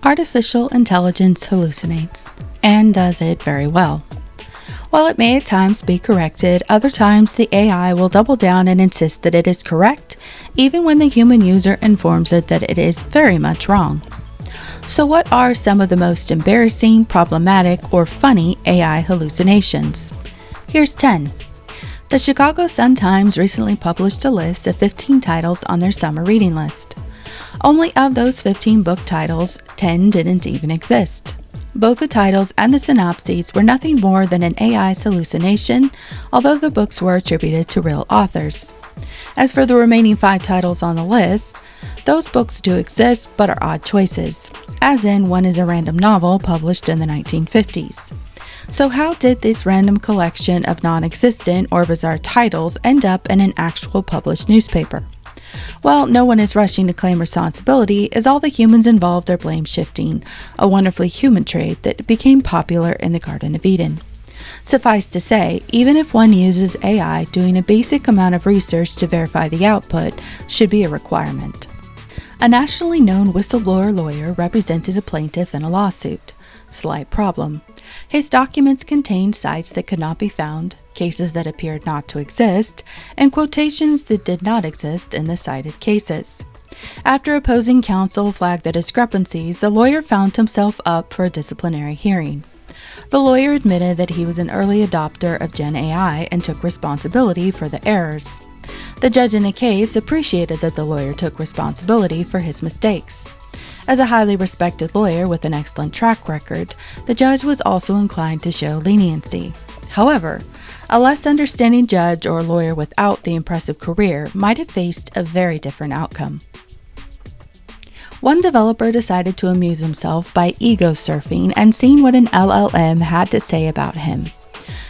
Artificial intelligence hallucinates, and does it very well. While it may at times be corrected, other times the AI will double down and insist that it is correct, even when the human user informs it that it is very much wrong. So what are some of the most embarrassing, problematic, or funny AI hallucinations? Here's 10. The Chicago Sun-Times recently published a list of 15 titles on their summer reading list. Only of those 15 book titles, 10 didn't even exist. Both the titles and the synopses were nothing more than an AI's hallucination, although the books were attributed to real authors. As for the remaining 5 titles on the list, those books do exist but are odd choices, as in one is a random novel published in the 1950s. So how did this random collection of non-existent or bizarre titles end up in an actual published newspaper? Well, no one is rushing to claim responsibility, as all the humans involved are blame shifting, a wonderfully human trait that became popular in the Garden of Eden. Suffice to say, even if one uses AI, doing a basic amount of research to verify the output should be a requirement. A nationally known whistleblower lawyer represented a plaintiff in a lawsuit. Slight problem. His documents contained sites that could not be found, cases that appeared not to exist, and quotations that did not exist in the cited cases. After opposing counsel flagged the discrepancies, the lawyer found himself up for a disciplinary hearing. The lawyer admitted that he was an early adopter of Gen AI and took responsibility for the errors. The judge in the case appreciated that the lawyer took responsibility for his mistakes. As a highly respected lawyer with an excellent track record, the judge was also inclined to show leniency. However, a less understanding judge or lawyer without the impressive career might have faced a very different outcome. One developer decided to amuse himself by ego surfing and seeing what an LLM had to say about him.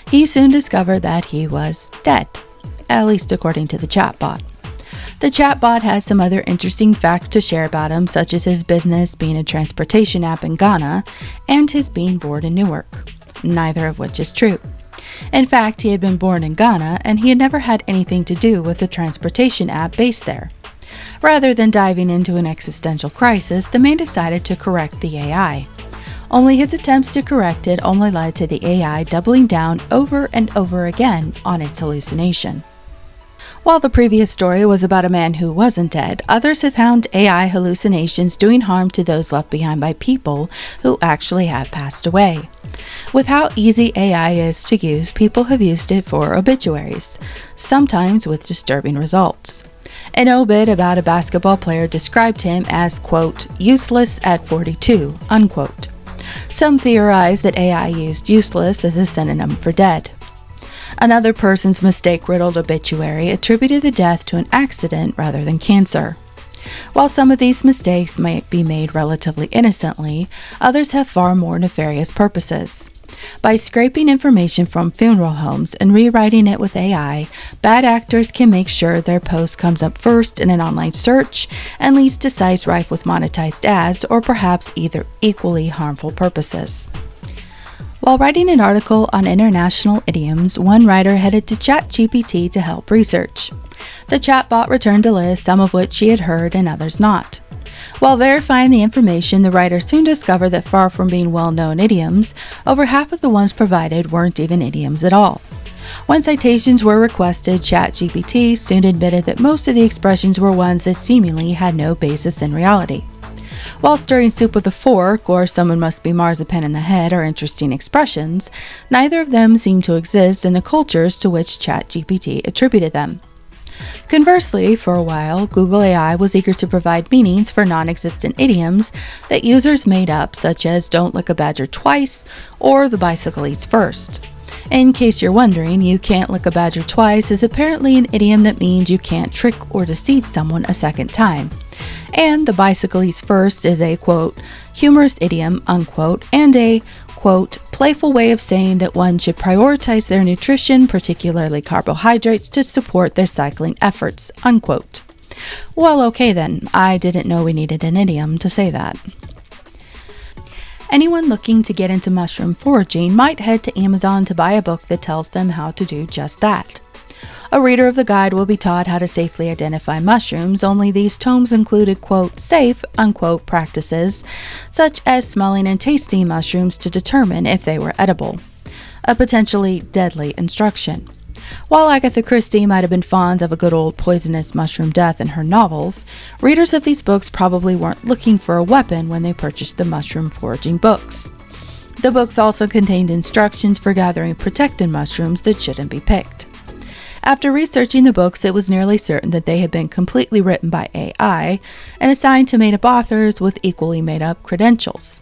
He soon discovered that he was dead, at least according to the chatbot. The chatbot has some other interesting facts to share about him, such as his business being a transportation app in Ghana and his being born in Newark, neither of which is true. In fact, he had been born in Ghana and he had never had anything to do with the transportation app based there. Rather than diving into an existential crisis, the man decided to correct the AI. Only his attempts to correct it only led to the AI doubling down over and over again on its hallucination. While the previous story was about a man who wasn't dead, others have found AI hallucinations doing harm to those left behind by people who actually have passed away. With how easy AI is to use, people have used it for obituaries, sometimes with disturbing results. An obit about a basketball player described him as, quote, useless at 42, unquote. Some theorize that AI used useless as a synonym for dead. Another person's mistake-riddled obituary attributed the death to an accident rather than cancer. While some of these mistakes might be made relatively innocently, others have far more nefarious purposes. By scraping information from funeral homes and rewriting it with AI, bad actors can make sure their post comes up first in an online search and leads to sites rife with monetized ads or perhaps either equally harmful purposes. While writing an article on international idioms, one writer headed to ChatGPT to help research. The chatbot returned a list, some of which she had heard and others not. While verifying the information, the writer soon discovered that far from being well-known idioms, over half of the ones provided weren't even idioms at all. When citations were requested, ChatGPT soon admitted that most of the expressions were ones that seemingly had no basis in reality. While stirring soup with a fork or someone must be marzipan in the head are interesting expressions, neither of them seem to exist in the cultures to which ChatGPT attributed them. Conversely, for a while, Google AI was eager to provide meanings for non-existent idioms that users made up, such as don't lick a badger twice or the bicycle eats first. In case you're wondering, you can't lick a badger twice is apparently an idiom that means you can't trick or deceive someone a second time. And the bicycle eats first is a, quote, humorous idiom, unquote, and a, quote, playful way of saying that one should prioritize their nutrition, particularly carbohydrates, to support their cycling efforts, unquote. Well, okay then, I didn't know we needed an idiom to say that. Anyone looking to get into mushroom foraging might head to Amazon to buy a book that tells them how to do just that. A reader of the guide will be taught how to safely identify mushrooms, only these tomes included, quote, safe, unquote, practices, such as smelling and tasting mushrooms to determine if they were edible. A potentially deadly instruction. While Agatha Christie might have been fond of a good old poisonous mushroom death in her novels, readers of these books probably weren't looking for a weapon when they purchased the mushroom foraging books. The books also contained instructions for gathering protected mushrooms that shouldn't be picked. After researching the books, it was nearly certain that they had been completely written by AI and assigned to made-up authors with equally made-up credentials.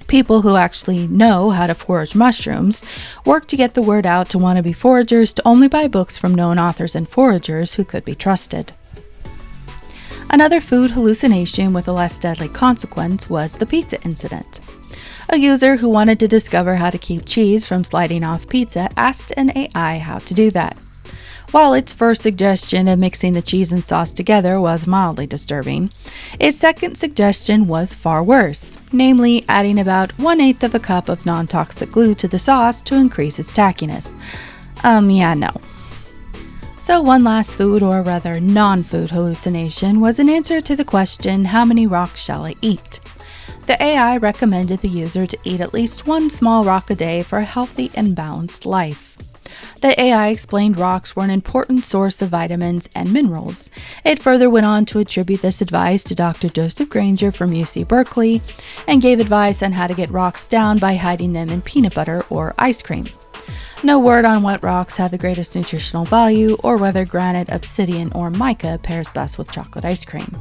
People who actually know how to forage mushrooms work to get the word out to wannabe foragers to only buy books from known authors and foragers who could be trusted. Another food hallucination with a less deadly consequence was the pizza incident. A user who wanted to discover how to keep cheese from sliding off pizza asked an AI how to do that. While its first suggestion of mixing the cheese and sauce together was mildly disturbing, its second suggestion was far worse, namely adding about 1/8 of a cup of non-toxic glue to the sauce to increase its tackiness. No. So one last food, or rather non-food hallucination, was an answer to the question, how many rocks shall I eat? The AI recommended the user to eat at least one small rock a day for a healthy and balanced life. The AI explained rocks were an important source of vitamins and minerals. It further went on to attribute this advice to Dr. Joseph Granger from UC Berkeley and gave advice on how to get rocks down by hiding them in peanut butter or ice cream. No word on what rocks have the greatest nutritional value or whether granite, obsidian, or mica pairs best with chocolate ice cream.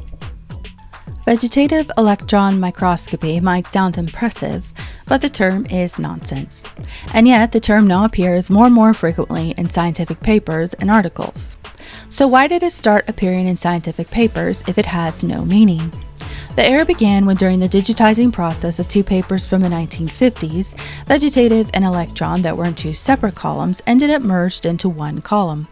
Vegetative electron microscopy might sound impressive, but the term is nonsense. And yet, the term now appears more and more frequently in scientific papers and articles. So why did it start appearing in scientific papers if it has no meaning? The era began when, during the digitizing process of two papers from the 1950s, vegetative and electron that were in two separate columns ended up merged into one column.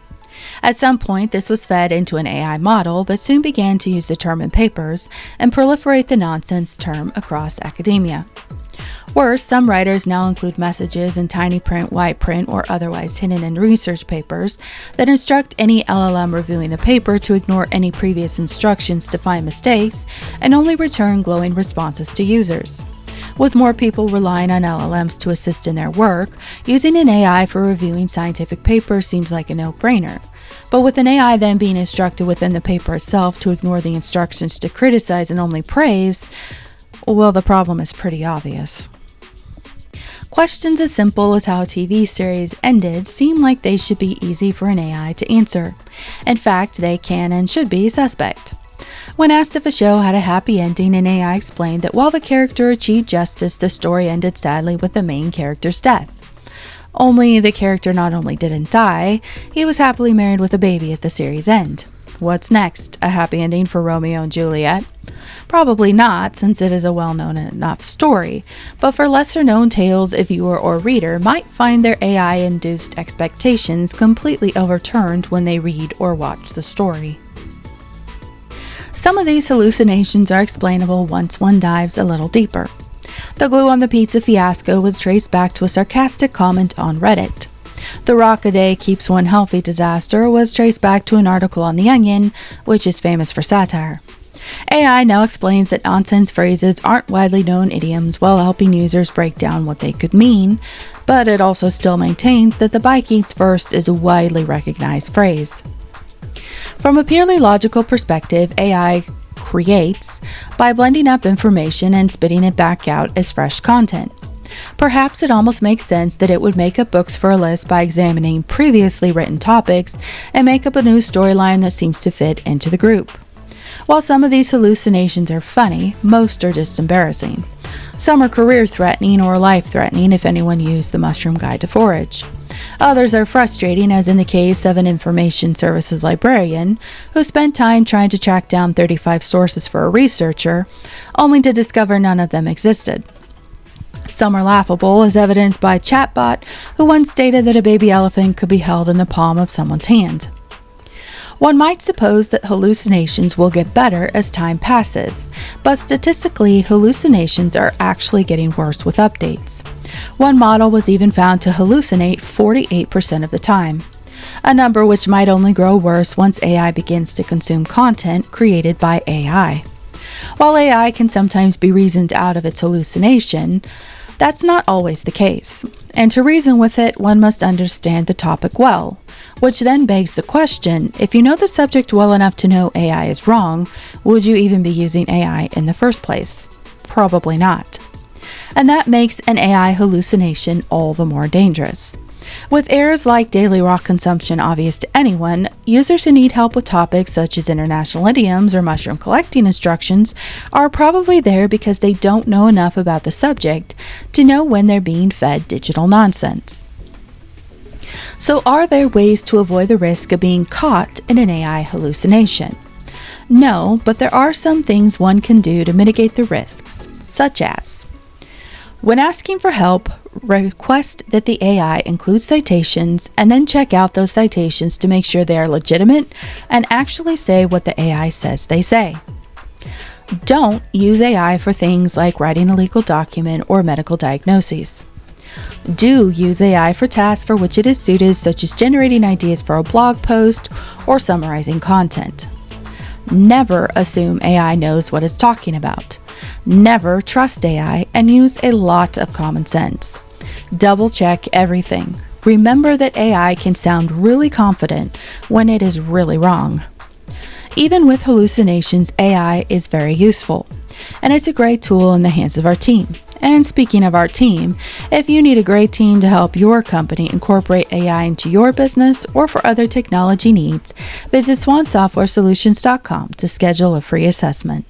At some point, this was fed into an AI model that soon began to use the term in papers and proliferate the nonsense term across academia. Worse, some writers now include messages in tiny print, white print, or otherwise hidden in research papers that instruct any LLM reviewing the paper to ignore any previous instructions to find mistakes and only return glowing responses to users. With more people relying on LLMs to assist in their work, using an AI for reviewing scientific papers seems like a no-brainer. But with an AI then being instructed within the paper itself to ignore the instructions to criticize and only praise, well, the problem is pretty obvious. Questions as simple as how a TV series ended seem like they should be easy for an AI to answer. In fact, they can and should be suspect. When asked if a show had a happy ending, an AI explained that while the character achieved justice, the story ended sadly with the main character's death. Only the character not only didn't die, he was happily married with a baby at the series' end. What's next? A happy ending for Romeo and Juliet? Probably not, since it is a well-known enough story, but for lesser-known tales, a viewer or reader might find their AI-induced expectations completely overturned when they read or watch the story. Some of these hallucinations are explainable once one dives a little deeper. The glue on the pizza fiasco was traced back to a sarcastic comment on Reddit. The rock a day keeps one healthy disaster was traced back to an article on The Onion, which is famous for satire. AI now explains that nonsense phrases aren't widely known idioms while helping users break down what they could mean, but it also still maintains that the bike eats first is a widely recognized phrase. From a purely logical perspective, AI creates by blending up information and spitting it back out as fresh content. Perhaps it almost makes sense that it would make up books for a list by examining previously written topics and make up a new storyline that seems to fit into the group. While some of these hallucinations are funny, most are just embarrassing. Some are career-threatening or life-threatening if anyone used the Mushroom Guide to Forage. Others are frustrating, as in the case of an information services librarian who spent time trying to track down 35 sources for a researcher, only to discover none of them existed. Some are laughable, as evidenced by a chatbot who once stated that a baby elephant could be held in the palm of someone's hand. One might suppose that hallucinations will get better as time passes, but statistically, hallucinations are actually getting worse with updates. One model was even found to hallucinate 48% of the time. a number which might only grow worse once AI begins to consume content created by AI. While AI can sometimes be reasoned out of its hallucination, that's not always the case. And to reason with it, one must understand the topic well, which then begs the question, if you know the subject well enough to know AI is wrong, would you even be using AI in the first place? Probably not. And that makes an AI hallucination all the more dangerous. With errors like daily rock consumption obvious to anyone, users who need help with topics such as international idioms or mushroom collecting instructions are probably there because they don't know enough about the subject to know when they're being fed digital nonsense. So are there ways to avoid the risk of being caught in an AI hallucination? No, but there are some things one can do to mitigate the risks, such as when asking for help, request that the AI include citations and then check out those citations to make sure they are legitimate and actually say what the AI says they say. Don't use AI for things like writing a legal document or medical diagnoses. Do use AI for tasks for which it is suited, such as generating ideas for a blog post or summarizing content. Never assume AI knows what it's talking about. Never trust AI and use a lot of common sense. Double check everything. Remember that AI can sound really confident when it is really wrong. Even with hallucinations, AI is very useful, and it's a great tool in the hands of our team. And speaking of our team, if you need a great team to help your company incorporate AI into your business or for other technology needs, visit swansoftwaresolutions.com to schedule a free assessment.